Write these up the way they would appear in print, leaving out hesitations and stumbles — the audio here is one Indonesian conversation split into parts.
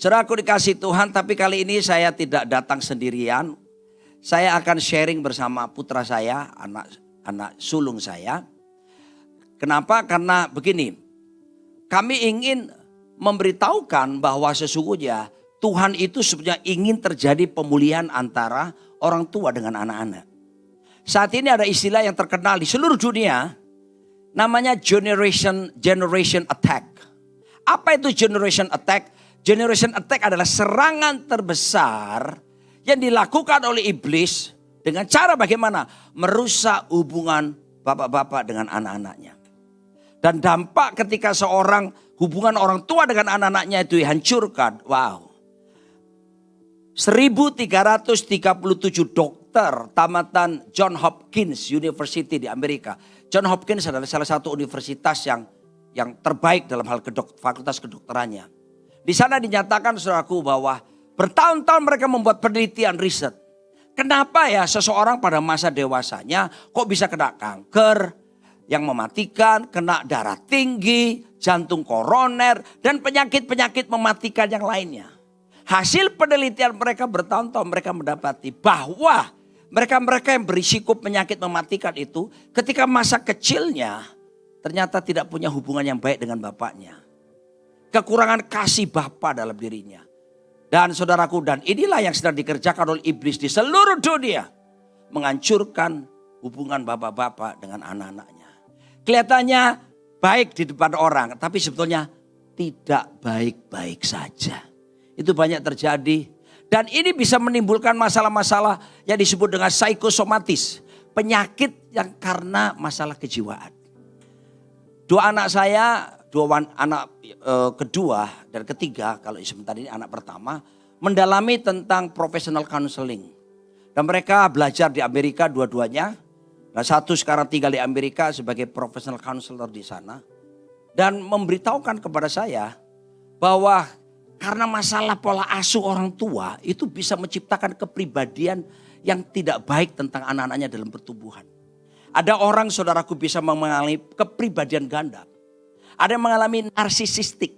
Saudaraku dikasih Tuhan, tapi kali ini saya tidak datang sendirian. Saya akan sharing bersama putra saya, anak sulung saya. Kenapa? Karena begini, kami ingin memberitahukan bahwa sesungguhnya Tuhan itu sebenarnya ingin terjadi pemulihan antara orang tua dengan anak-anak. Saat ini ada istilah yang terkenal di seluruh dunia, namanya generation attack. Apa itu generation attack? Generation attack adalah serangan terbesar yang dilakukan oleh iblis dengan cara bagaimana? Merusak hubungan bapak-bapak dengan anak-anaknya. Dan dampak ketika hubungan orang tua dengan anak-anaknya itu dihancurkan. Wow. 1337 dokter tamatan John Hopkins University di Amerika. John Hopkins adalah salah satu universitas yang terbaik dalam hal fakultas kedokterannya. Di sana dinyatakan saudaraku bahwa bertahun-tahun mereka membuat penelitian riset. Kenapa ya seseorang pada masa dewasanya kok bisa kena kanker yang mematikan, kena darah tinggi, jantung koroner, dan penyakit-penyakit mematikan yang lainnya. Hasil penelitian mereka bertahun-tahun mereka mendapati bahwa mereka-mereka yang berisiko penyakit mematikan itu ketika masa kecilnya ternyata tidak punya hubungan yang baik dengan bapaknya. Kekurangan kasih bapa dalam dirinya. Dan saudaraku, dan inilah yang sedang dikerjakan oleh iblis di seluruh dunia. Menghancurkan hubungan bapak-bapak dengan anak-anaknya. Kelihatannya baik di depan orang, tapi sebetulnya tidak baik-baik saja. Itu banyak terjadi. Dan ini bisa menimbulkan masalah-masalah yang disebut dengan psikosomatis. Penyakit yang karena masalah kejiwaan. Dua anak kedua dan ketiga, kalau sebentar ini anak pertama, mendalami tentang professional counseling. Dan mereka belajar di Amerika dua-duanya. Nah, satu sekarang tinggal di Amerika sebagai professional counselor di sana. Dan memberitahukan kepada saya bahwa karena masalah pola asuh orang tua itu bisa menciptakan kepribadian yang tidak baik tentang anak-anaknya dalam pertumbuhan. Ada orang saudaraku bisa mengalami kepribadian ganda. Ada yang mengalami narsisistik.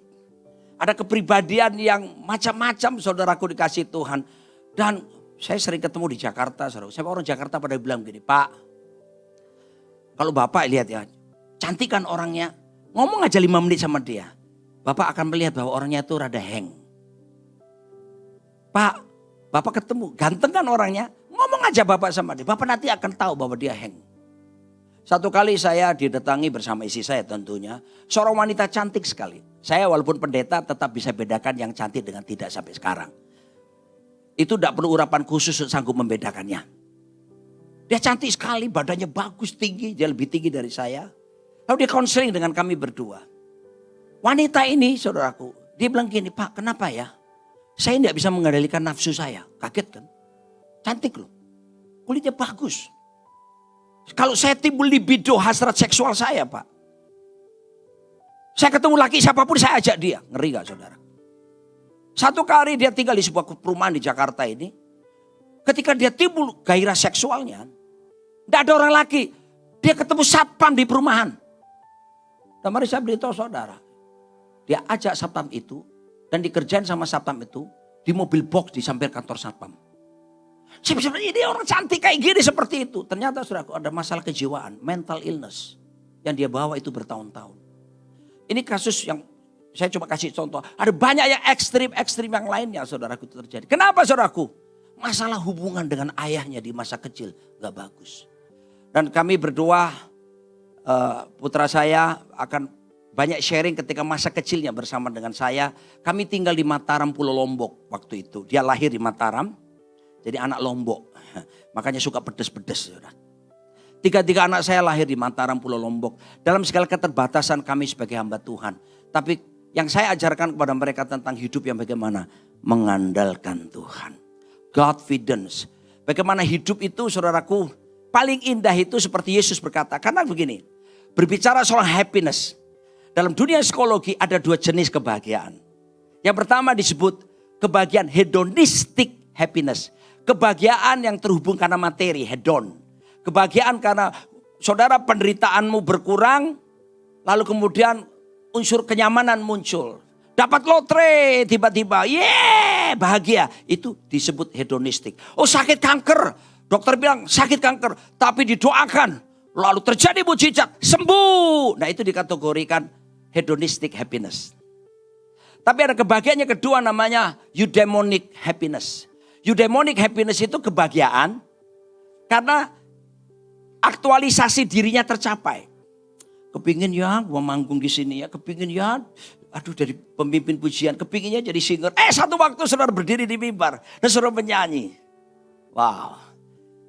Ada kepribadian yang macam-macam saudaraku dikasih Tuhan. Dan saya sering ketemu di Jakarta. Saya orang Jakarta pada bilang gini, Pak. Kalau Bapak lihat ya, cantik kan orangnya. Ngomong aja 5 menit sama dia. Bapak akan melihat bahwa orangnya itu rada hang. Pak, Bapak ketemu, ganteng kan orangnya. Ngomong aja Bapak sama dia. Bapak nanti akan tahu bahwa dia hang. Satu kali saya didatangi bersama istri saya tentunya. Seorang wanita cantik sekali. Saya walaupun pendeta tetap bisa bedakan yang cantik dengan tidak sampai sekarang. Itu tidak perlu urapan khusus untuk sanggup membedakannya. Dia cantik sekali, badannya bagus, tinggi. Dia lebih tinggi dari saya. Lalu dia konseling dengan kami berdua. Wanita ini saudaraku, dia bilang gini, Pak kenapa ya? Saya tidak bisa mengendalikan nafsu saya. Kaget kan? Cantik loh. Kulitnya bagus. Kalau saya timbul libido hasrat seksual saya Pak. Saya ketemu laki siapapun saya ajak dia. Ngeri gak saudara? Satu kali dia tinggal di sebuah perumahan di Jakarta ini. Ketika dia timbul gairah seksualnya. Tidak ada orang laki. Dia ketemu satpam di perumahan. Dan mari saya beritahu saudara. Dia ajak satpam itu. Dan dikerjain sama satpam itu. Di mobil box di samping kantor satpam. Saya bisa bilang ini orang cantik kayak gini seperti itu. Ternyata saudaraku ada masalah kejiwaan. Mental illness. Yang dia bawa itu bertahun-tahun. Ini kasus yang saya coba kasih contoh. Ada banyak yang ekstrim yang lainnya saudaraku itu terjadi. Kenapa saudaraku? Masalah hubungan dengan ayahnya di masa kecil gak bagus. Dan kami berdua, putra saya akan banyak sharing ketika masa kecilnya bersama dengan saya. Kami tinggal di Mataram, Pulau Lombok waktu itu. Dia lahir di Mataram, jadi anak Lombok. Makanya suka pedes-pedes. Tiga-tiga anak saya lahir di Mataram, Pulau Lombok. Dalam segala keterbatasan kami sebagai hamba Tuhan. Tapi yang saya ajarkan kepada mereka tentang hidup yang bagaimana? Mengandalkan Tuhan. Godfidence. Bagaimana hidup itu saudaraku paling indah itu seperti Yesus berkata. Karena begini, berbicara soal happiness. Dalam dunia psikologi ada 2 jenis kebahagiaan. Yang pertama disebut kebahagiaan hedonistic happiness. Kebahagiaan yang terhubung karena materi, hedon. Kebahagiaan karena saudara penderitaanmu berkurang. Lalu kemudian unsur kenyamanan muncul. Dapat lotre tiba-tiba, bahagia. Itu disebut hedonistik. Oh sakit kanker, dokter bilang sakit kanker, tapi didoakan. Lalu terjadi mujizat, sembuh. Nah itu dikategorikan hedonistic happiness. Tapi ada kebahagiaan yang kedua namanya eudaimonic happiness. Eudaimonic happiness itu kebahagiaan karena aktualisasi dirinya tercapai. Kepingin ya gua manggung di sini ya, kepingin ya aduh dari pemimpin pujian, kepinginnya jadi singer. Satu waktu saudara berdiri di mimbar dan saudara menyanyi. Wow,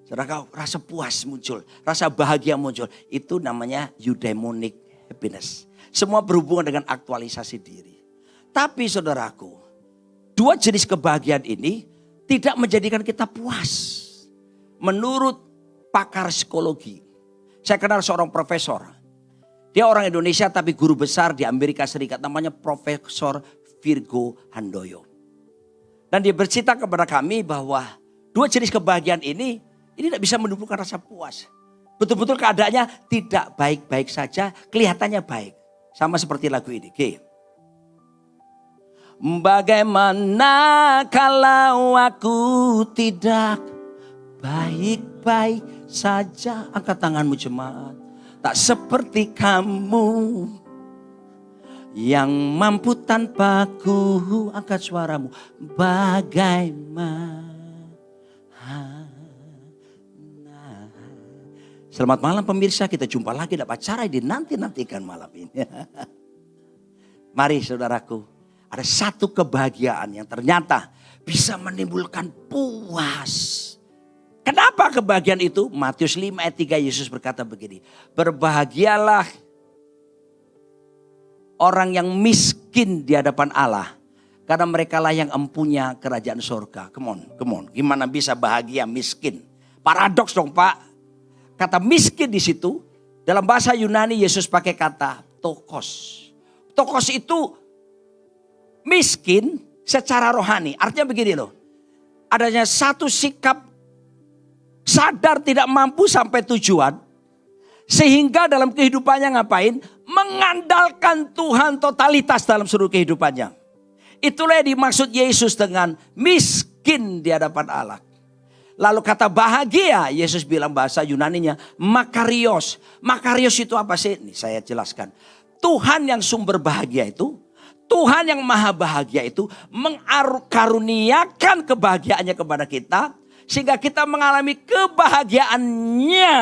saudara rasa puas muncul, rasa bahagia muncul. Itu namanya eudaimonic happiness. Semua berhubungan dengan aktualisasi diri. Tapi saudaraku, dua jenis kebahagiaan ini tidak menjadikan kita puas. Menurut pakar psikologi, saya kenal seorang profesor. Dia orang Indonesia tapi guru besar di Amerika Serikat, namanya Profesor Virgo Handoyo. Dan dia bercerita kepada kami bahwa dua jenis kebahagiaan ini tidak bisa menumbuhkan rasa puas. Betul-betul keadaannya tidak baik-baik saja, kelihatannya baik. Sama seperti lagu ini. Bagaimana kalau aku tidak baik-baik saja? Angkat tanganmu jemaat. Tak seperti kamu yang mampu tanpaku. Angkat suaramu. Bagaimana. Selamat malam pemirsa. Kita jumpa lagi dapat acara di nanti-nantikan malam ini. Mari saudaraku. Ada satu kebahagiaan yang ternyata bisa menimbulkan puas. Kenapa kebahagiaan itu? Matius 5 ayat 3 Yesus berkata begini. Berbahagialah orang yang miskin di hadapan Allah. Karena mereka lah yang empunya kerajaan surga. Come on. Gimana bisa bahagia miskin? Paradoks dong Pak. Kata miskin di situ. Dalam bahasa Yunani Yesus pakai kata tokos. Tokos itu miskin secara rohani. Artinya begini loh. Adanya satu sikap sadar tidak mampu sampai tujuan. Sehingga dalam kehidupannya ngapain? Mengandalkan Tuhan totalitas dalam seluruh kehidupannya. Itulah yang dimaksud Yesus dengan miskin di hadapan Allah. Lalu kata bahagia, Yesus bilang bahasa Yunaninya makarios. Makarios itu apa sih? Ini saya jelaskan. Tuhan yang sumber bahagia itu, Tuhan yang maha bahagia itu mengkaruniakan kebahagiaannya kepada kita. Sehingga kita mengalami kebahagiaannya.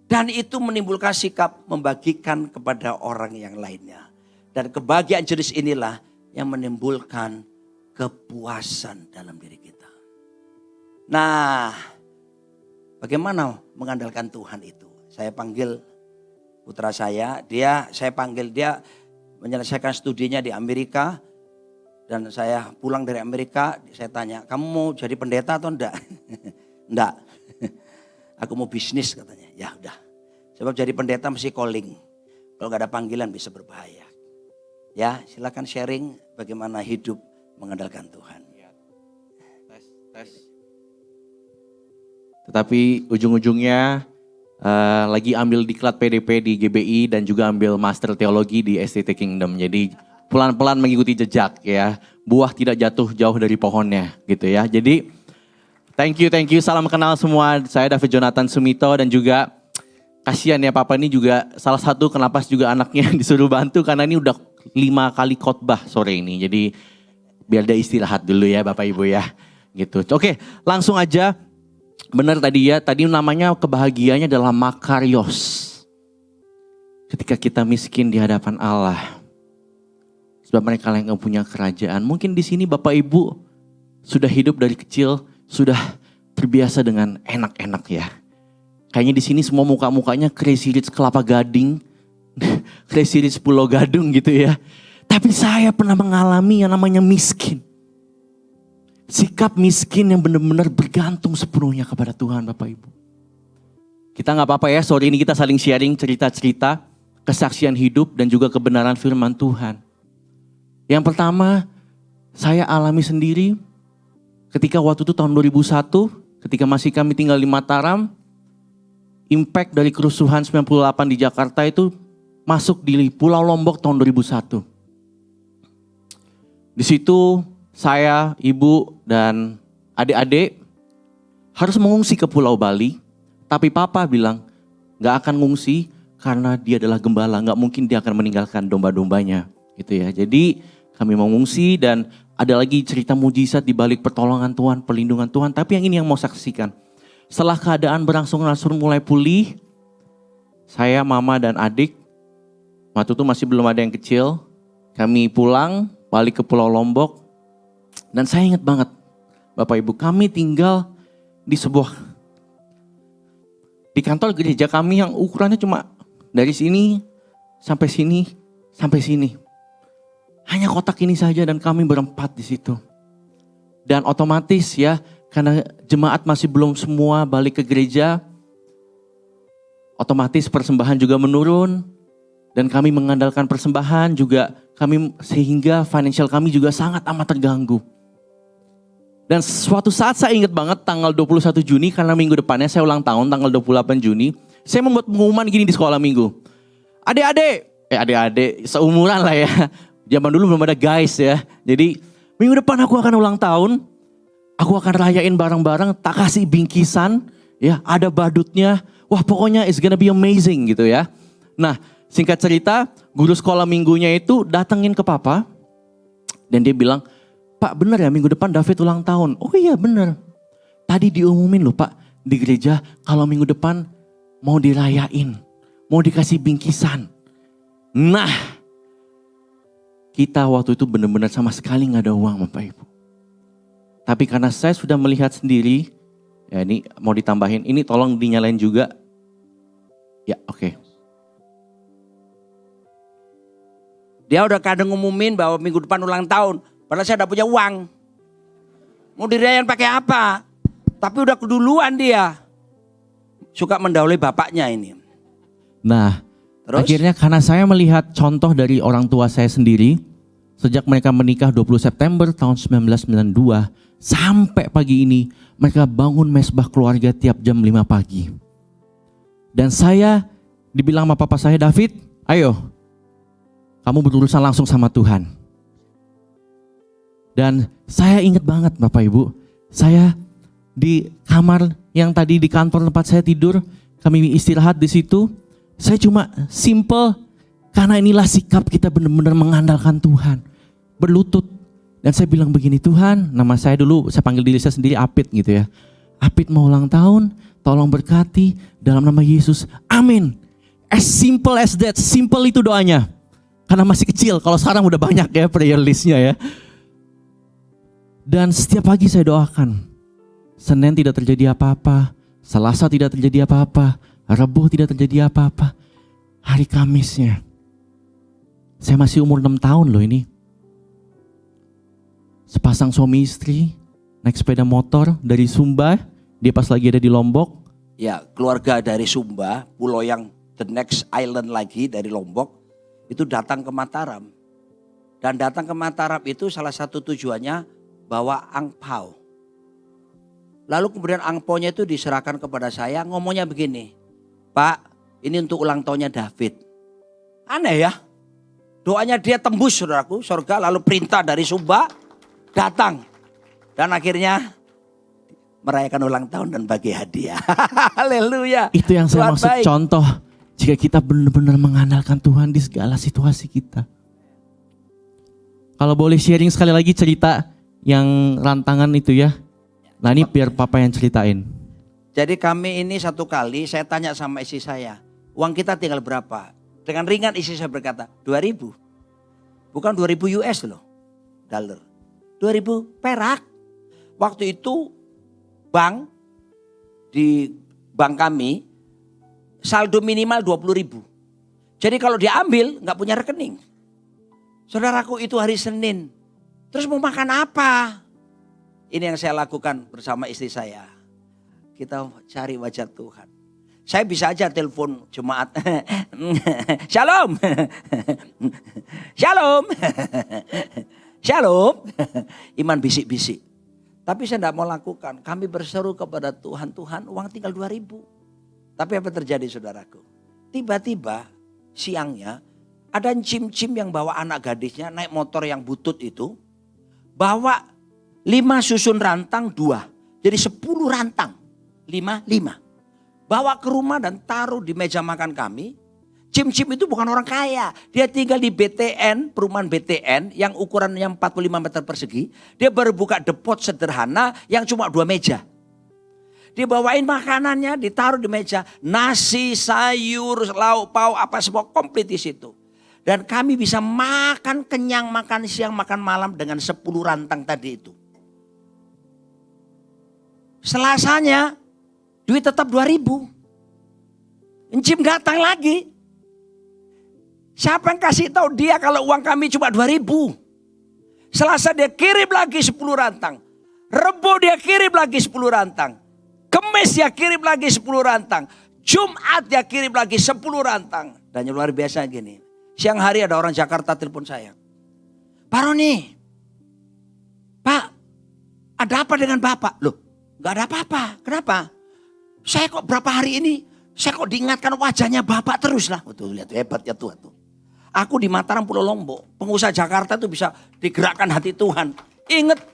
Dan itu menimbulkan sikap membagikan kepada orang yang lainnya. Dan kebahagiaan jenis inilah yang menimbulkan kepuasan dalam diri kita. Nah, bagaimana mengandalkan Tuhan itu? Saya panggil putra saya panggil dia menyelesaikan studinya di Amerika. Dan saya pulang dari Amerika, saya tanya, kamu mau jadi pendeta atau enggak? Enggak. Aku mau bisnis katanya. Ya udah. Sebab jadi pendeta mesti calling. Kalau gak ada panggilan bisa berbahaya. Ya silakan sharing bagaimana hidup mengandalkan Tuhan. Tes. Tetapi ujung-ujungnya lagi ambil diklat PDP di GBI dan juga ambil master teologi di STT Kingdom. Jadi pelan-pelan mengikuti jejak ya. Buah tidak jatuh jauh dari pohonnya gitu ya. Jadi thank you. Salam kenal semua. Saya David Jonathan Sumito dan juga kasihan ya Papa ini juga salah satu kenapa juga anaknya disuruh bantu. Karena ini udah 5 kali khotbah sore ini. Jadi biar dia istirahat dulu ya Bapak Ibu ya. Gitu. Oke langsung aja. Benar tadi ya. Tadi namanya kebahagiaannya adalah makarios. Ketika kita miskin di hadapan Allah. Sebab mereka yang punya kerajaan. Mungkin di sini Bapak Ibu sudah hidup dari kecil, sudah terbiasa dengan enak-enak ya. Kayaknya di sini semua muka-mukanya Crazy Rich Kelapa Gading, Crazy Rich Pulau Gadung gitu ya. Tapi saya pernah mengalami yang namanya miskin. Sikap miskin yang benar-benar bergantung sepenuhnya kepada Tuhan Bapak Ibu. Kita gak apa-apa ya, sore ini kita saling sharing cerita-cerita, kesaksian hidup dan juga kebenaran firman Tuhan. Yang pertama, saya alami sendiri ketika waktu itu tahun 2001, ketika masih kami tinggal di Mataram, impact dari kerusuhan 98 di Jakarta itu masuk di Pulau Lombok tahun 2001. Di situ saya, ibu, dan adik-adik harus mengungsi ke Pulau Bali. Tapi papa bilang gak akan ngungsi karena dia adalah gembala. Gak mungkin dia akan meninggalkan domba-dombanya. Gitu ya. Jadi kami mengungsi dan ada lagi cerita mujizat di balik pertolongan Tuhan, perlindungan Tuhan. Tapi yang ini yang mau saksikan. Setelah keadaan berangsur-angsur mulai pulih, saya, mama, dan adik, waktu itu masih belum ada yang kecil, kami pulang, balik ke Pulau Lombok. Dan saya ingat banget, Bapak Ibu, kami tinggal di kantor gereja kami yang ukurannya cuma dari sini, sampai sini, sampai sini. Hanya kotak ini saja dan kami berempat di situ. Dan otomatis ya, karena jemaat masih belum semua balik ke gereja, otomatis persembahan juga menurun. Dan kami mengandalkan persembahan juga sehingga financial kami juga sangat amat terganggu. Dan suatu saat saya ingat banget tanggal 21 Juni karena minggu depannya saya ulang tahun tanggal 28 Juni. Saya membuat pengumuman gini di sekolah minggu. Adik-adik seumuran lah ya. Zaman dulu belum ada guys ya. Jadi minggu depan aku akan ulang tahun. Aku akan rayain bareng-bareng, tak kasih bingkisan, ya, ada badutnya. Wah, pokoknya it's gonna be amazing gitu ya. Nah, singkat cerita, guru sekolah minggunya itu datengin ke papa dan dia bilang, "Pak, bener ya minggu depan David ulang tahun?" "Oh iya bener. Tadi diumumin loh Pak di gereja kalau minggu depan mau dirayain, mau dikasih bingkisan." Nah, kita waktu itu benar-benar sama sekali gak ada uang Bapak Ibu. Tapi karena saya sudah melihat sendiri, ya ini mau ditambahin, ini tolong dinyalain juga. Ya oke. Dia udah kadang ngumumin bahwa minggu depan ulang tahun. Padahal saya udah punya uang. Mau dirayain pakai apa? Tapi udah keduluan dia. Suka mendahului bapaknya ini. Nah, terus? Akhirnya karena saya melihat contoh dari orang tua saya sendiri. Sejak mereka menikah 20 September tahun 1992. Sampai pagi ini mereka bangun mesbah keluarga tiap jam 5 pagi. Dan saya dibilang sama papa saya, "David, ayo kamu berurusan langsung sama Tuhan." Dan saya ingat banget Bapak Ibu, saya di kamar yang tadi di kantor tempat saya tidur, kami istirahat di situ. Saya cuma simple, karena inilah sikap kita benar-benar mengandalkan Tuhan. Berlutut. Dan saya bilang begini, "Tuhan," nama saya dulu, saya panggil diri saya sendiri Apit gitu ya. "Apit mau ulang tahun, tolong berkati dalam nama Yesus. Amin." As simple as that, simple itu doanya. Karena masih kecil, kalau sekarang udah banyak ya prayer listnya ya. Dan setiap pagi saya doakan. Senin tidak terjadi apa-apa, Selasa tidak terjadi apa-apa, Rabu tidak terjadi apa-apa. Hari Kamisnya, saya masih umur 6 tahun loh ini. Sepasang suami istri naik sepeda motor dari Sumba, dia pas lagi ada di Lombok. Ya, keluarga dari Sumba, pulau yang the next island lagi dari Lombok, itu datang ke Mataram. Dan datang ke Mataram itu salah satu tujuannya bawa angpau. Lalu kemudian angpaunya itu diserahkan kepada saya, ngomongnya begini, "Pak, ini untuk ulang tahunnya David." Aneh ya, doanya dia tembus saudaraku, surga, lalu perintah dari Sumba datang. Dan akhirnya merayakan ulang tahun dan bagi hadiah. Haleluya. Itu yang saya Tuhan maksud baik. contoh. Jika kita benar-benar mengandalkan Tuhan di segala situasi kita. Kalau boleh sharing sekali lagi cerita yang rantangan itu ya. Nah ini biar papa yang ceritain. Jadi kami ini satu kali saya tanya sama istri saya, "Uang kita tinggal berapa?" Dengan ringan istri saya berkata, 2.000. Bukan 2.000 US loh, dollar. 2.000 perak. Waktu itu di bank kami saldo minimal 20.000. Jadi kalau diambil nggak punya rekening. Saudaraku, itu hari Senin. Terus mau makan apa? Ini yang saya lakukan bersama istri saya. Kita cari wajah Tuhan. Saya bisa aja telepon jemaat. Shalom. Shalom. Shalom. Iman bisik-bisik. Tapi saya tidak mau lakukan. Kami berseru kepada Tuhan, "Tuhan, uang tinggal 2.000. Tapi apa terjadi saudaraku? Tiba-tiba siangnya ada cim-cim yang bawa anak gadisnya naik motor yang butut itu. Bawa 5 susun rantang 2. Jadi 10 rantang. 5. Bawa ke rumah dan taruh di meja makan kami. Cim-cim itu bukan orang kaya. Dia tinggal di BTN, perumahan BTN yang ukurannya 45 meter persegi. Dia baru buka depot sederhana yang cuma 2 meja. Dibawain makanannya, ditaruh di meja. Nasi, sayur, lauk pauk, apa semua komplit di situ. Dan kami bisa makan kenyang, makan siang, makan malam dengan 10 rantang tadi itu. Selasanya duit tetap 2.000. Encim datang lagi. Siapa yang kasih tahu dia kalau uang kami cuma 2.000? Selasa dia kirim lagi 10 rantang. Rebo dia kirim lagi 10 rantang. Kemis dia kirim lagi 10 rantang. Jumat dia kirim lagi 10 rantang. Dan yang luar biasa gini. Siang hari ada orang Jakarta telepon saya. Pak Roni. Pak, ada apa dengan Bapak? Loh, gak ada apa-apa. Kenapa? Saya kok berapa hari ini, saya kok diingatkan wajahnya Bapak terus lah. Tuh lihat hebatnya Tuhan tuh. Aku di Mataram Pulau Lombok, pengusaha Jakarta tuh bisa digerakkan hati Tuhan. Ingat,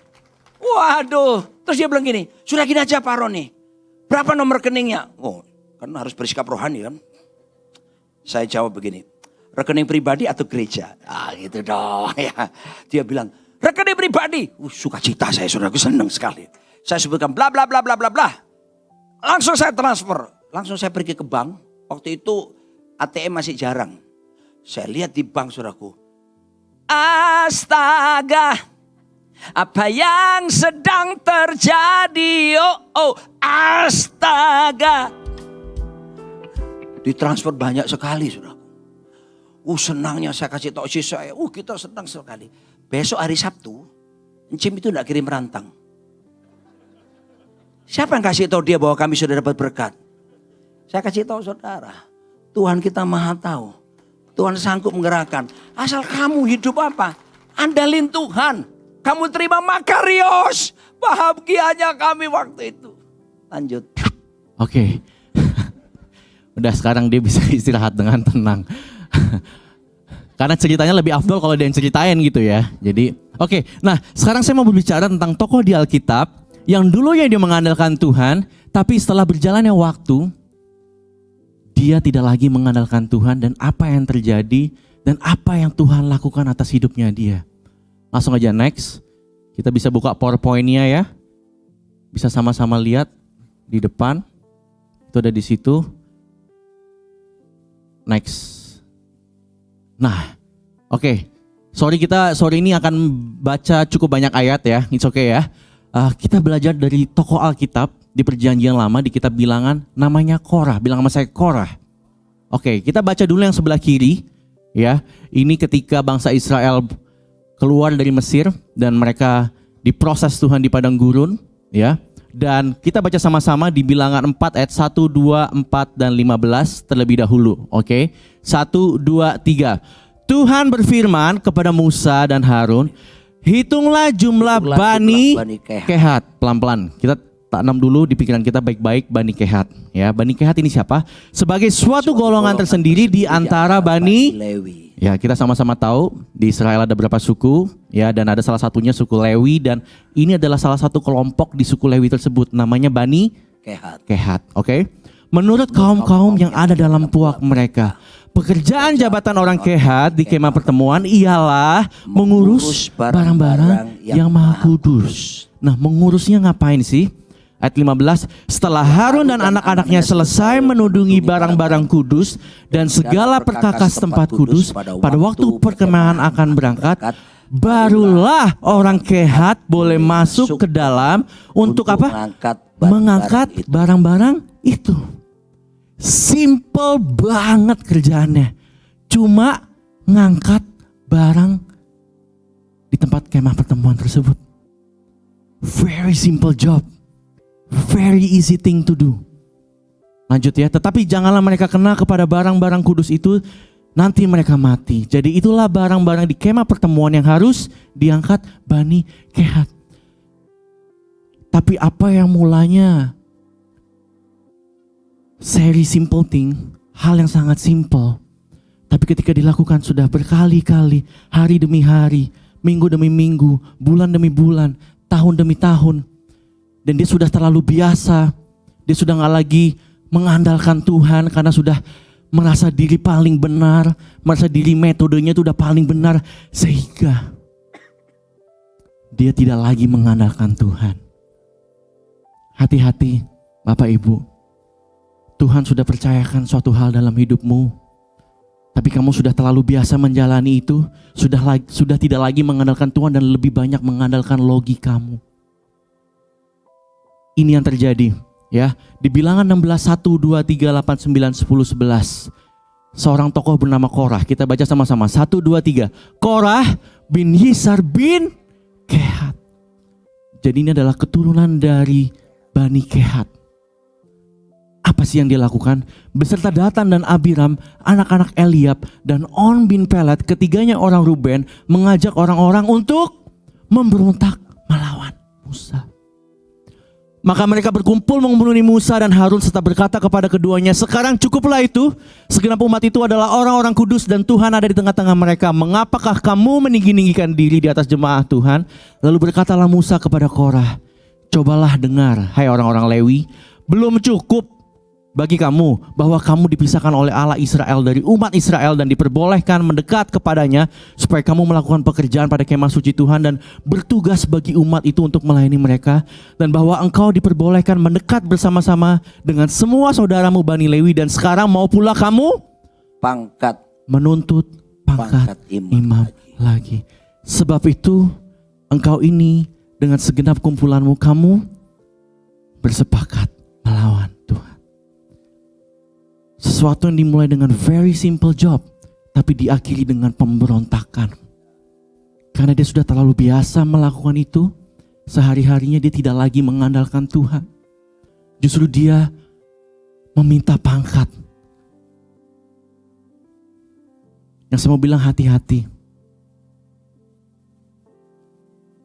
waduh. Terus dia bilang gini, sudah gini aja Pak Roni. Berapa nomor rekeningnya? Oh, kan harus bersikap rohani kan. Saya jawab begini, rekening pribadi atau gereja? Ah gitu dong ya. Dia bilang, rekening pribadi. Sukacita saya, saudaraku, senang sekali. Saya sebutkan bla bla bla bla bla bla. Langsung saya transfer. Langsung saya pergi ke bank. Waktu itu ATM masih jarang. Saya lihat di bank, saudaraku. Astaga. Apa yang sedang terjadi? Oh, astaga. Ditransfer banyak sekali, saudaraku. Senangnya saya kasih tahu si saya. Kita senang sekali. Besok hari Sabtu, Encim itu enggak kirim rantang. Siapa yang kasih tahu dia bahwa kami sudah dapat berkat? Saya kasih tahu saudara. Tuhan kita maha tahu. Tuhan sanggup menggerakkan. Asal kamu hidup apa? Andalin Tuhan. Kamu terima makarios. Bahagianya kami waktu itu. Lanjut. Oke. Udah sekarang dia bisa istirahat dengan tenang. Karena ceritanya lebih afdol kalau dia yang ceritain gitu ya. Jadi oke. Nah sekarang saya mau berbicara tentang tokoh di Alkitab. Yang dulunya dia mengandalkan Tuhan. Tapi setelah berjalannya waktu. Dia tidak lagi mengandalkan Tuhan dan apa yang terjadi dan apa yang Tuhan lakukan atas hidupnya dia. Langsung aja next. Kita bisa buka PowerPoint-nya ya. Bisa sama-sama lihat di depan. Itu ada di situ. Next. Nah, oke. Sorry ini akan baca cukup banyak ayat ya. It's okay ya. Kita belajar dari tokoh Alkitab. Di perjanjian lama di kitab bilangan namanya Korah. Bilang sama saya Korah. Oke, kita baca dulu yang sebelah kiri. Ya, ini ketika bangsa Israel keluar dari Mesir dan mereka diproses Tuhan di padang gurun. Ya, dan kita baca sama-sama di bilangan 4 ayat 1, 2, 4, dan 15 terlebih dahulu. Oke, 1, 2, 3. Tuhan berfirman kepada Musa dan Harun, hitunglah jumlah Bani Kehat. Pelan-pelan, kita tanam dulu di pikiran kita baik-baik Bani Kehat. Ya, Bani Kehat ini siapa? Sebagai suatu golongan tersendiri di antara Bani Lewi. Ya, kita sama-sama tahu di Israel ada berapa suku, ya, dan ada salah satunya suku Lewi dan ini adalah salah satu kelompok di suku Lewi tersebut namanya Bani Kehat. Oke. Menurut kaum-kaum yang ada dalam puak mereka, pekerjaan jabatan orang Kehat di kemah pertemuan ialah mengurus barang-barang yang maha kudus. Nah, mengurusnya ngapain sih? Ayat 15, setelah Harun dan anak-anaknya selesai menudungi barang-barang kudus dan segala perkakas tempat kudus pada waktu perkemahan akan berangkat, barulah orang Kehat boleh masuk ke dalam untuk apa? Mengangkat barang-barang itu. Simple banget kerjaannya. Cuma ngangkat barang di tempat kemah pertemuan tersebut. Very simple job. Very easy thing to do. Lanjut ya, tetapi janganlah mereka kena kepada barang-barang kudus itu, nanti mereka mati. Jadi itulah barang-barang di kemah pertemuan yang harus diangkat Bani Kehat. Tapi apa yang mulanya very simple thing, hal yang sangat simple. Tapi ketika dilakukan sudah berkali-kali, hari demi hari, minggu demi minggu, bulan demi bulan, tahun demi tahun. Dan dia sudah terlalu biasa. Dia sudah gak lagi mengandalkan Tuhan karena sudah merasa diri paling benar, merasa diri metodenya itu udah paling benar, sehingga dia tidak lagi mengandalkan Tuhan. Hati-hati Bapak Ibu, Tuhan sudah percayakan suatu hal dalam hidupmu, tapi kamu sudah terlalu biasa menjalani itu, sudah tidak lagi mengandalkan Tuhan dan lebih banyak mengandalkan logikamu. Ini yang terjadi. Ya, di Bilangan 16, 1, 2, 3, 8, 9, 10, 11. Seorang tokoh bernama Korah. Kita baca sama-sama. 1, 2, 3. Korah bin Yisar bin Kehat. Jadi ini adalah keturunan dari Bani Kehat. Apa sih yang dia lakukan? Beserta Datan dan Abiram, anak-anak Eliab, dan On bin Pelet, ketiganya orang Ruben, mengajak orang-orang untuk memberontak melawan Musa. Maka mereka berkumpul mengumpulkan Musa dan Harun serta berkata kepada keduanya, sekarang cukuplah itu, segenap umat itu adalah orang-orang kudus dan Tuhan ada di tengah-tengah mereka. Mengapakah kamu meninggi-ninggikan diri di atas jemaah Tuhan? Lalu berkatalah Musa kepada Korah, cobalah dengar, hai orang-orang Lewi, belum cukup bagi kamu bahwa kamu dipisahkan oleh Allah Israel dari umat Israel dan diperbolehkan mendekat kepadanya supaya kamu melakukan pekerjaan pada kemah suci Tuhan dan bertugas bagi umat itu untuk melayani mereka, dan bahwa engkau diperbolehkan mendekat bersama-sama dengan semua saudaramu Bani Lewi, dan sekarang mau pula kamu Pangkat menuntut pangkat imam lagi. Sebab itu engkau ini dengan segenap kumpulanmu kamu bersepakat melawan Tuhan. Sesuatu yang dimulai dengan very simple job, tapi diakhiri dengan pemberontakan. Karena dia sudah terlalu biasa melakukan itu, sehari-harinya dia tidak lagi mengandalkan Tuhan. Justru dia meminta pangkat. Yang saya mau bilang, hati-hati.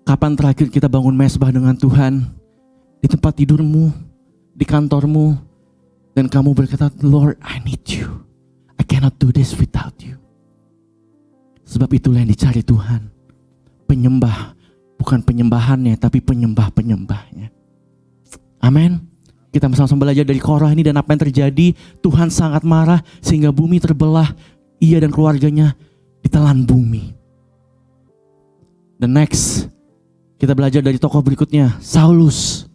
Kapan terakhir kita bangun mesbah dengan Tuhan? Di tempat tidurmu, di kantormu, dan kamu berkata, Lord, I need you. I cannot do this without you. Sebab itulah yang dicari Tuhan. Penyembah. Bukan penyembahannya, tapi penyembah-penyembahnya. Amin. Kita sama-sama belajar dari Korah ini, dan apa yang terjadi. Tuhan sangat marah sehingga bumi terbelah. Ia dan keluarganya ditelan bumi. The next, kita belajar dari tokoh berikutnya, Saulus.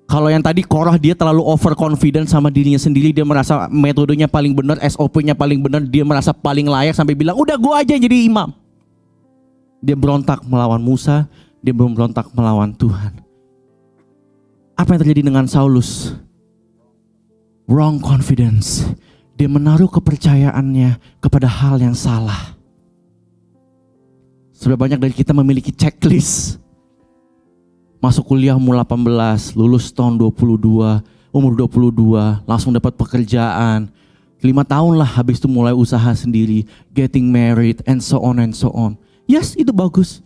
Kalau yang tadi Korah, dia terlalu overconfident sama dirinya sendiri. Dia merasa metodenya paling benar, SOP-nya paling benar. Dia merasa paling layak sampai bilang, udah gue aja jadi imam. Dia berontak melawan Musa. Dia belum berontak melawan Tuhan. Apa yang terjadi dengan Saulus? Wrong confidence. Dia menaruh kepercayaannya kepada hal yang salah. Seberapa banyak dari kita memiliki checklist. Masuk kuliah umur 18, lulus tahun 22, umur 22, langsung dapat pekerjaan. 5 tahun lah habis itu mulai usaha sendiri, getting married, and so on and so on. Yes, itu bagus.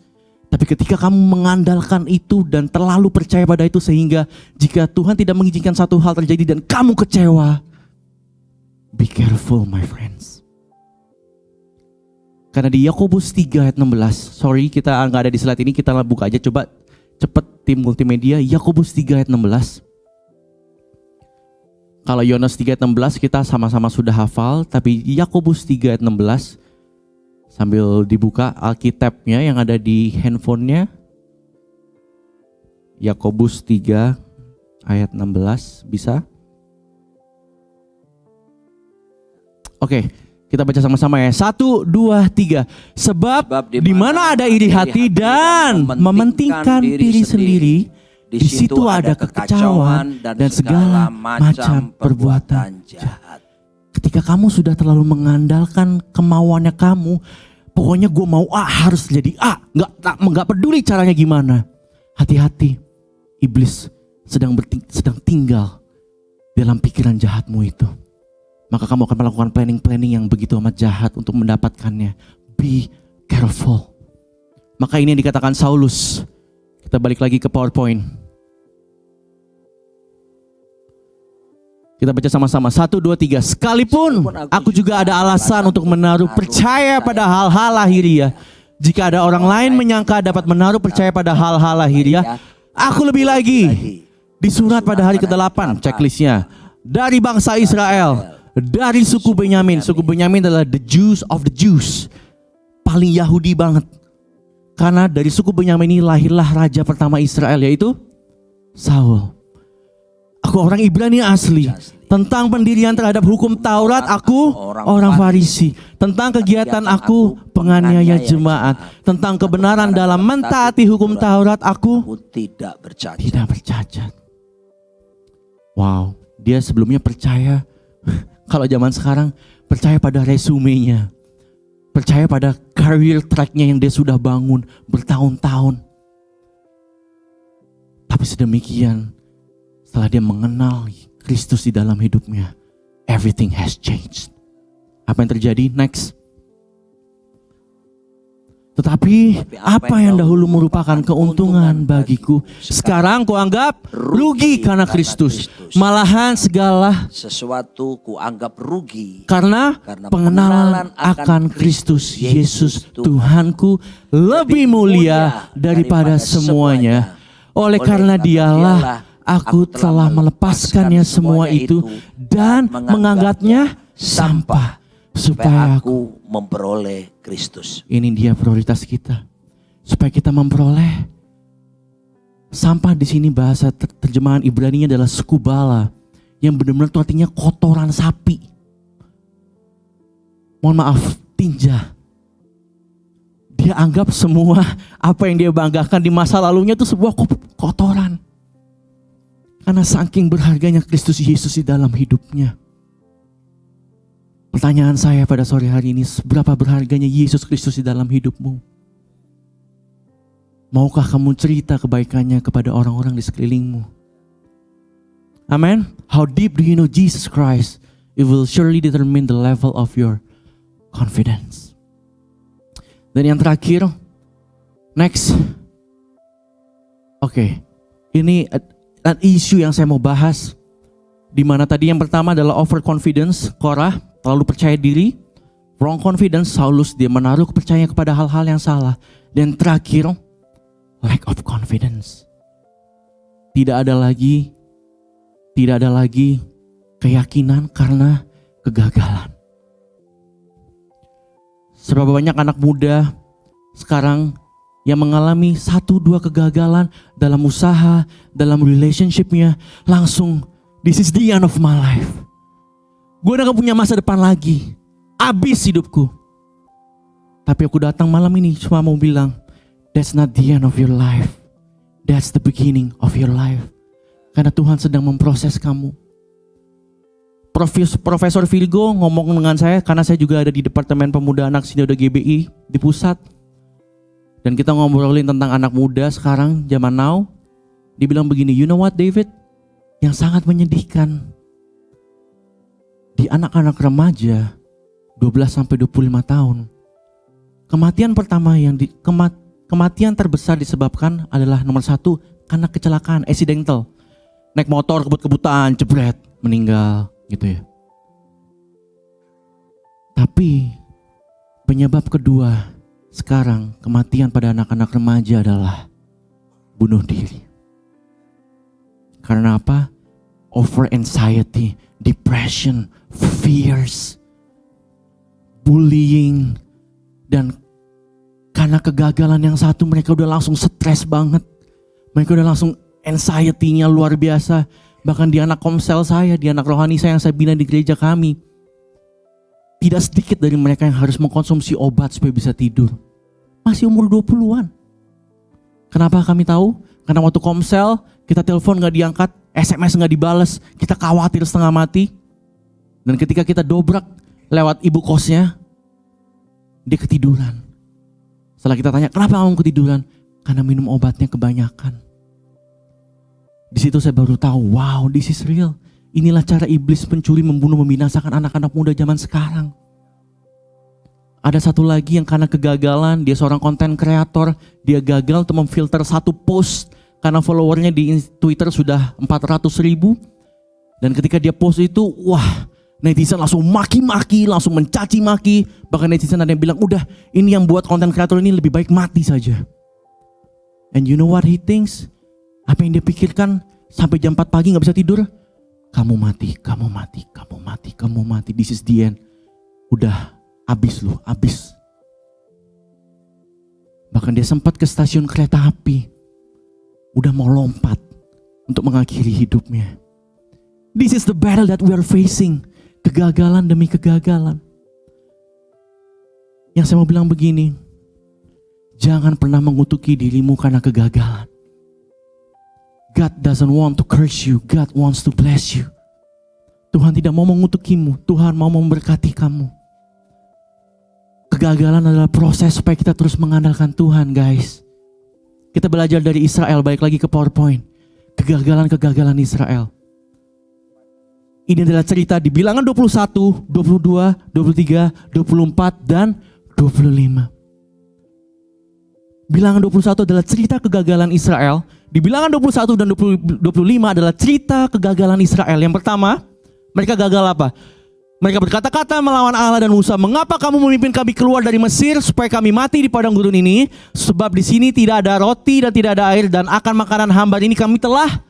Tapi ketika kamu mengandalkan itu dan terlalu percaya pada itu sehingga jika Tuhan tidak mengizinkan satu hal terjadi dan kamu kecewa, be careful my friends. Karena di Yakobus 3 ayat 16, sorry kita nggak ada di slide ini, kita buka aja coba. Cepet tim multimedia, Yakobus 3 ayat 16. Kalau Yohanes 3 ayat 16 kita sama-sama sudah hafal, tapi Yakobus 3 ayat 16 sambil dibuka Alkitabnya yang ada di handphonenya. Yakobus 3 ayat 16, bisa? Oke. Kita baca sama-sama ya. 1, 2, 3. Sebab di mana ada iri hati dan mementingkan diri sendiri, di situ ada kekacauan dan segala macam perbuatan jahat. Ketika kamu sudah terlalu mengandalkan kemauannya kamu, pokoknya gue mau A, harus jadi A. Nggak peduli caranya gimana. Hati-hati, iblis sedang tinggal dalam pikiran jahatmu itu. Maka kamu akan melakukan planning-planning yang begitu amat jahat untuk mendapatkannya. Be careful. Maka ini yang dikatakan Saulus. Kita balik lagi ke PowerPoint. Kita baca sama-sama. 1, 2, 3. Sekalipun aku juga ada alasan untuk menaruh percaya pada hal-hal lahiriah. Jika ada orang lain menyangka dapat menaruh percaya pada hal-hal lahiriah, aku lebih lagi. Di surat pada hari ke-8, checklistnya. Dari bangsa Israel, dari suku Benyamin. Suku Benyamin adalah the Jews of the Jews. Paling Yahudi banget. Karena dari suku Benyamin ini lahirlah raja pertama Israel, yaitu Saul. Aku orang Ibrani asli. Tentang pendirian terhadap hukum Taurat, aku orang Farisi. Tentang kegiatan aku penganiaya jemaat. Tentang kebenaran dalam mentaati hukum Taurat, aku tidak bercacat. tidak bercacat. Wow, dia sebelumnya percaya. Kalau zaman sekarang percaya pada resumenya. Percaya pada career tracknya yang dia sudah bangun bertahun-tahun. Tapi sedemikian, setelah dia mengenal Kristus di dalam hidupnya, everything has changed. Apa yang terjadi? Next. Tetapi apa yang dahulu merupakan keuntungan bagiku, sekarang kuanggap rugi karena Kristus. Malahan segala sesuatu kuanggap rugi karena pengenalan akan Kristus Yesus Tuhanku lebih mulia daripada semuanya. Oleh karena dialah aku telah melepaskannya semua itu dan menganggapnya sampah supaya aku. aku memperoleh Kristus. Ini dia prioritas kita. Supaya kita memperoleh. Sampah di sini bahasa terjemahan Ibrani adalah skubala, yang benar-benar itu artinya kotoran sapi. Mohon maaf, tinja. Dia anggap semua apa yang dia banggakan di masa lalunya itu sebuah kotoran. Karena saking berharganya Kristus Yesus di dalam hidupnya. Pertanyaan saya pada sore hari ini, seberapa berharganya Yesus Kristus di dalam hidupmu? Maukah kamu cerita kebaikannya kepada orang-orang di sekelilingmu? Amen. How deep do you know Jesus Christ? It will surely determine the level of your confidence. Dan yang terakhir, next. Oke, ini isu yang saya mau bahas. Di mana tadi yang pertama adalah overconfidence, Korah terlalu percaya diri. Wrong confidence, Saulus dia menaruh kepercayaan kepada hal-hal yang salah. Dan terakhir, lack of confidence. Tidak ada lagi keyakinan karena kegagalan. Seberapa banyak anak muda sekarang yang mengalami 1-2 kegagalan dalam usaha, dalam relationshipnya, langsung this is the end of my life. Gue udah gak punya masa depan lagi. Abis hidupku. Tapi aku datang malam ini cuma mau bilang, that's not the end of your life. That's the beginning of your life. Karena Tuhan sedang memproses kamu. Profesor Virgo ngomong dengan saya, karena saya juga ada di Departemen Pemuda Anak Sinode GBI di pusat. Dan kita ngobrolin tentang anak muda sekarang, zaman now. Dia bilang begini, you know what David? Yang sangat menyedihkan. Di anak-anak remaja 12-25 tahun, kematian pertama kematian terbesar disebabkan adalah nomor 1 karena kecelakaan accidental. Naik motor kebut-kebutan, jebret, meninggal gitu ya. Tapi penyebab kedua sekarang kematian pada anak-anak remaja adalah bunuh diri. Karena apa? Over anxiety, depression, fears, bullying, dan karena kegagalan yang satu mereka udah langsung stres banget. Mereka udah langsung anxiety-nya luar biasa. Bahkan di anak komsel saya, di anak rohani saya yang saya bina di gereja kami, tidak sedikit dari mereka yang harus mengkonsumsi obat supaya bisa tidur. Masih umur 20-an. Kenapa kami tahu? Karena waktu komsel, kita telepon gak diangkat, SMS gak dibales, kita khawatir setengah mati. Dan ketika kita dobrak lewat ibu kosnya, dia ketiduran. Setelah kita tanya, kenapa kamu ketiduran? Karena minum obatnya kebanyakan. Di situ saya baru tahu, wow, this is real. Inilah cara iblis pencuri, membunuh, membinasakan anak-anak muda zaman sekarang. Ada satu lagi yang karena kegagalan, dia seorang konten kreator, dia gagal untuk memfilter satu post karena followernya di Twitter sudah 400.000. Dan ketika dia post itu, wah, Netizen langsung maki-maki, langsung mencaci maki. Bahkan netizen ada yang bilang, udah ini yang buat konten kreator ini lebih baik mati saja. And you know what he thinks? Apa yang dia pikirkan sampai jam 4 pagi gak bisa tidur? Kamu mati, kamu mati, kamu mati, kamu mati. This is the end. Udah, abis lu, abis. Bahkan dia sempat ke stasiun kereta api. Udah mau lompat untuk mengakhiri hidupnya. This is the battle that we are facing. Kegagalan demi kegagalan. Yang saya mau bilang begini. Jangan pernah mengutuki dirimu karena kegagalan. God doesn't want to curse you. God wants to bless you. Tuhan tidak mau mengutukimu. Tuhan mau memberkati kamu. Kegagalan adalah proses supaya kita terus mengandalkan Tuhan, guys. Kita belajar dari Israel, balik lagi ke PowerPoint. Kegagalan-kegagalan Israel. Ini adalah cerita di Bilangan 21, 22, 23, 24, dan 25. Bilangan 21 adalah cerita kegagalan Israel. Di Bilangan 21 dan 25 adalah cerita kegagalan Israel. Yang pertama, mereka gagal apa? Mereka berkata-kata melawan Allah dan Musa, "Mengapa kamu memimpin kami keluar dari Mesir supaya kami mati di padang gurun ini? Sebab di sini tidak ada roti dan tidak ada air, dan akan makanan hambar ini kami telah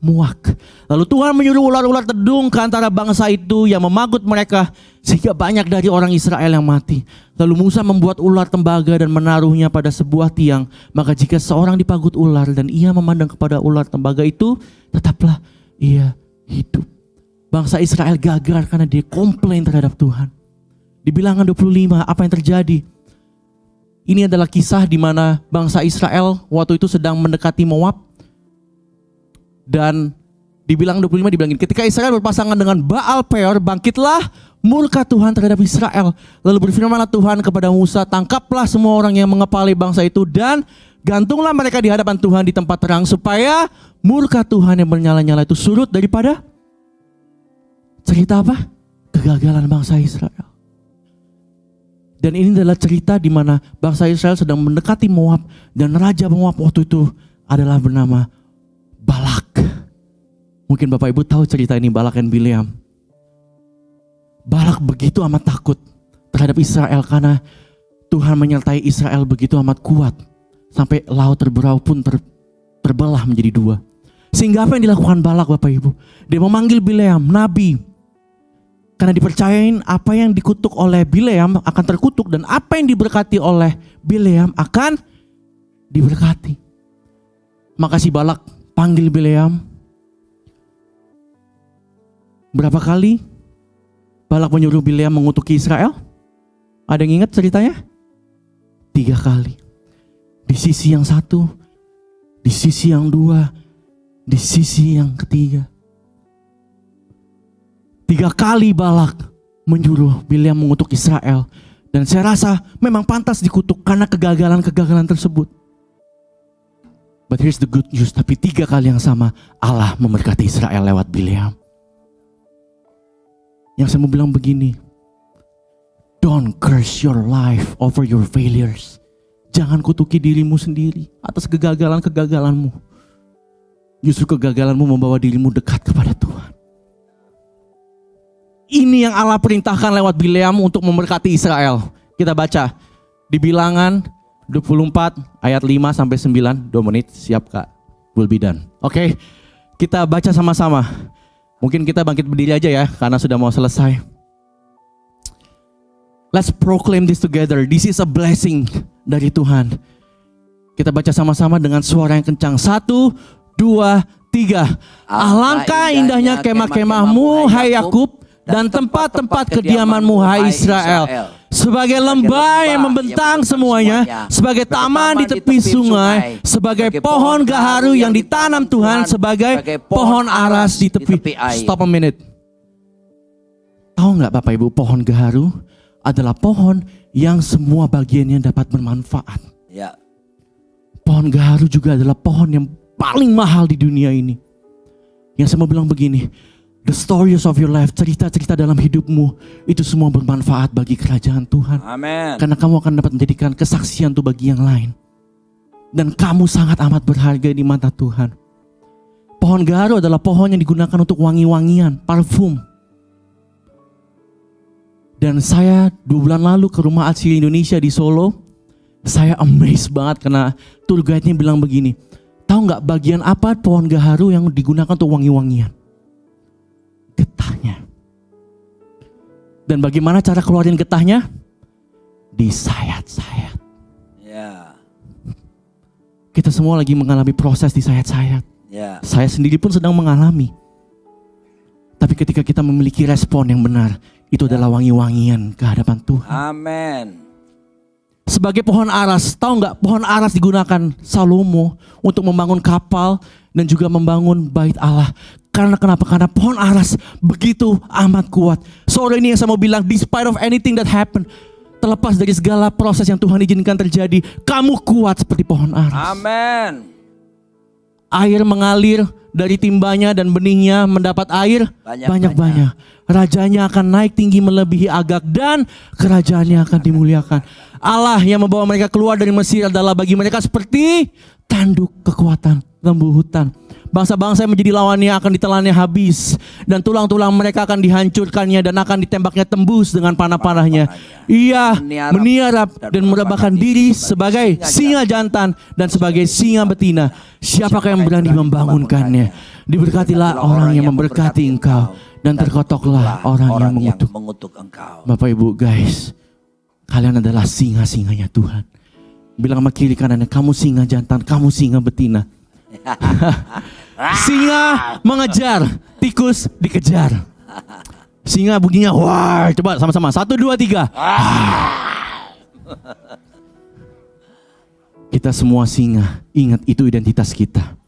muak." Lalu Tuhan menyuruh ular-ular terdung ke antara bangsa itu yang memagut mereka, sehingga banyak dari orang Israel yang mati. Lalu Musa membuat ular tembaga dan menaruhnya pada sebuah tiang. Maka jika seorang dipagut ular dan ia memandang kepada ular tembaga itu, tetaplah ia hidup. Bangsa Israel gagal karena dia komplain terhadap Tuhan. Di Bilangan 25, apa yang terjadi? Ini adalah kisah di mana bangsa Israel waktu itu sedang mendekati Moab. Dan di Bilangan 25 dibilangin, ketika Israel berpasangan dengan Baal Peor, bangkitlah murka Tuhan terhadap Israel. Lalu berfirmanlah Tuhan kepada Musa, "Tangkaplah semua orang yang mengepali bangsa itu dan gantunglah mereka di hadapan Tuhan di tempat terang, supaya murka Tuhan yang menyala-nyala itu surut daripada..." Cerita apa? Kegagalan bangsa Israel. Dan ini adalah cerita di mana bangsa Israel sedang mendekati Moab, dan raja Moab waktu itu adalah bernama Balak. Mungkin Bapak Ibu tahu cerita ini, Balak dan Bileam. Balak begitu amat takut terhadap Israel karena Tuhan menyertai Israel begitu amat kuat. Sampai laut terberau pun terbelah menjadi dua. Sehingga apa yang dilakukan Balak, Bapak Ibu? Dia memanggil Bileam, nabi. Karena dipercayain apa yang dikutuk oleh Bileam akan terkutuk, dan apa yang diberkati oleh Bileam akan diberkati. Maka si Balak panggil Bileam. Berapa kali Balak menyuruh Bileam mengutuki Israel? Ada yang ingat ceritanya? 3 kali. Di sisi yang satu, di sisi yang dua, di sisi yang ketiga. 3 kali Balak menyuruh Bileam mengutuk Israel. Dan saya rasa memang pantas dikutuk karena kegagalan-kegagalan tersebut. But here's the good news. Tapi 3 kali yang sama Allah memberkati Israel lewat Bileam. Yang saya mau bilang begini. Don't curse your life over your failures. Jangan kutuki dirimu sendiri atas kegagalan-kegagalanmu. Justru kegagalanmu membawa dirimu dekat kepada Tuhan. Ini yang Allah perintahkan lewat Bileam untuk memberkati Israel. Kita baca di Bilangan 24 ayat 5 sampai 9. 2 menit, siap Kak? Will be done. Oke, kita baca sama-sama. Mungkin kita bangkit berdiri aja ya, karena sudah mau selesai. Let's proclaim this together. This is a blessing dari Tuhan. Kita baca sama-sama dengan suara yang kencang. 1, 2, 3. Alangkah indahnya kemah-kemahmu, hai Yakub, dan tempat-tempat kediamanmu, hai Israel. Sebagai lembah yang membentang semuanya, sebagai taman di tepi sungai, sebagai pohon gaharu yang ditanam Tuhan, sebagai pohon aras di tepi. Stop a minute. Tahu nggak Bapak Ibu, pohon gaharu adalah pohon yang semua bagiannya dapat bermanfaat. Ya. Pohon gaharu juga adalah pohon yang paling mahal di dunia ini. Yang saya mau bilang begini, the stories of your life, cerita-cerita dalam hidupmu, itu semua bermanfaat bagi kerajaan Tuhan. Amin. Karena kamu akan dapat menjadikan kesaksian tuh bagi yang lain. Dan kamu sangat amat berharga di mata Tuhan. Pohon gaharu adalah pohon yang digunakan untuk wangi-wangian, parfum. Dan saya 2 bulan lalu ke rumah Atsiri Indonesia di Solo. Saya amazed banget karena tour guide-nya bilang begini. Tahu nggak bagian apa pohon gaharu yang digunakan untuk wangi-wangian? Getahnya. Dan bagaimana cara keluarin getahnya? Disayat-sayat. Ya. Kita semua lagi mengalami proses disayat-sayat. Ya. Saya sendiri pun sedang mengalami. Tapi ketika kita memiliki respon yang benar, itu adalah wangi-wangian ke hadapan Tuhan. Amin. Sebagai pohon aras, tahu nggak pohon aras digunakan Salomo untuk membangun kapal dan juga membangun bait Allah. Karena kenapa? Karena pohon aras begitu amat kuat. Sore ini yang saya mau bilang, despite of anything that happened, terlepas dari segala proses yang Tuhan izinkan terjadi, kamu kuat seperti pohon aras. Amin. Air mengalir dari timbanya dan benihnya mendapat air banyak-banyak. Rajanya akan naik tinggi melebihi Agag dan kerajaannya akan dimuliakan. Allah yang membawa mereka keluar dari Mesir adalah bagi mereka seperti tanduk kekuatan lembu hutan. Bangsa-bangsa yang menjadi lawannya akan ditelannya habis. Dan tulang-tulang mereka akan dihancurkannya dan akan ditembaknya tembus dengan panah-panahnya. Ia meniarap dan merebahkan diri sebagai singa jantan dan sebagai singa betina. Siapakah yang berani membangunkannya? Diberkatilah orang yang memberkati engkau dan terkotoklah orang yang mengutuk engkau. Bapak Ibu guys, kalian adalah singa-singanya Tuhan. Bilang sama kiri kanannya, kamu singa jantan, kamu singa betina. Singa mengejar, tikus dikejar. Singa bunyinya war. Coba sama-sama, 1, 2, 3. Kita semua singa, ingat itu identitas kita.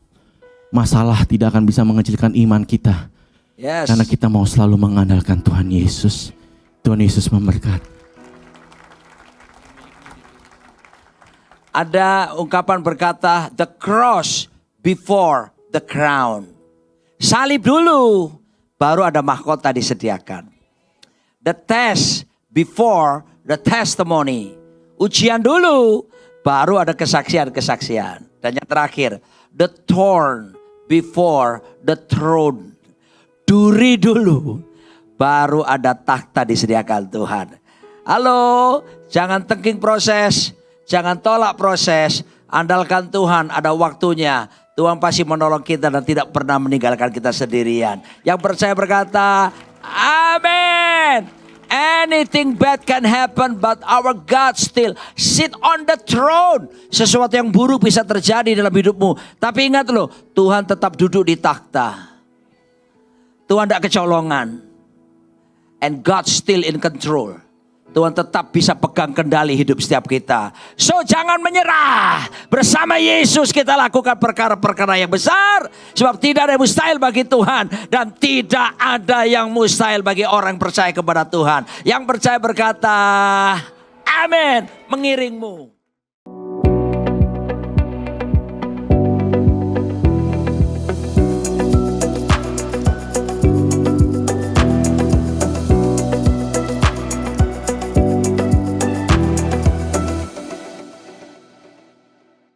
Masalah tidak akan bisa mengecilkan iman kita. Yes. Karena kita mau selalu mengandalkan Tuhan Yesus. Tuhan Yesus memberkati. Ada ungkapan berkata, the cross before the crown. Salib dulu, baru ada mahkota disediakan. The test before the testimony. Ujian dulu, baru ada kesaksian-kesaksian. Dan yang terakhir, the thorn before the throne. Duri dulu, baru ada takhta disediakan Tuhan. Halo, jangan tengking proses, jangan tolak proses. Andalkan Tuhan, ada waktunya. Tuhan pasti menolong kita dan tidak pernah meninggalkan kita sendirian. Yang percaya berkata, amin. Anything bad can happen, but our God still sit on the throne. Sesuatu yang buruk bisa terjadi dalam hidupmu. Tapi ingat loh, Tuhan tetap duduk di takhta. Tuhan tidak kecolongan. And God still in control. Tuhan tetap bisa pegang kendali hidup setiap kita. So jangan menyerah. Bersama Yesus kita lakukan perkara-perkara yang besar. Sebab tidak ada yang mustahil bagi Tuhan. Dan tidak ada yang mustahil bagi orang yang percaya kepada Tuhan. Yang percaya berkata, amin, mengiringmu.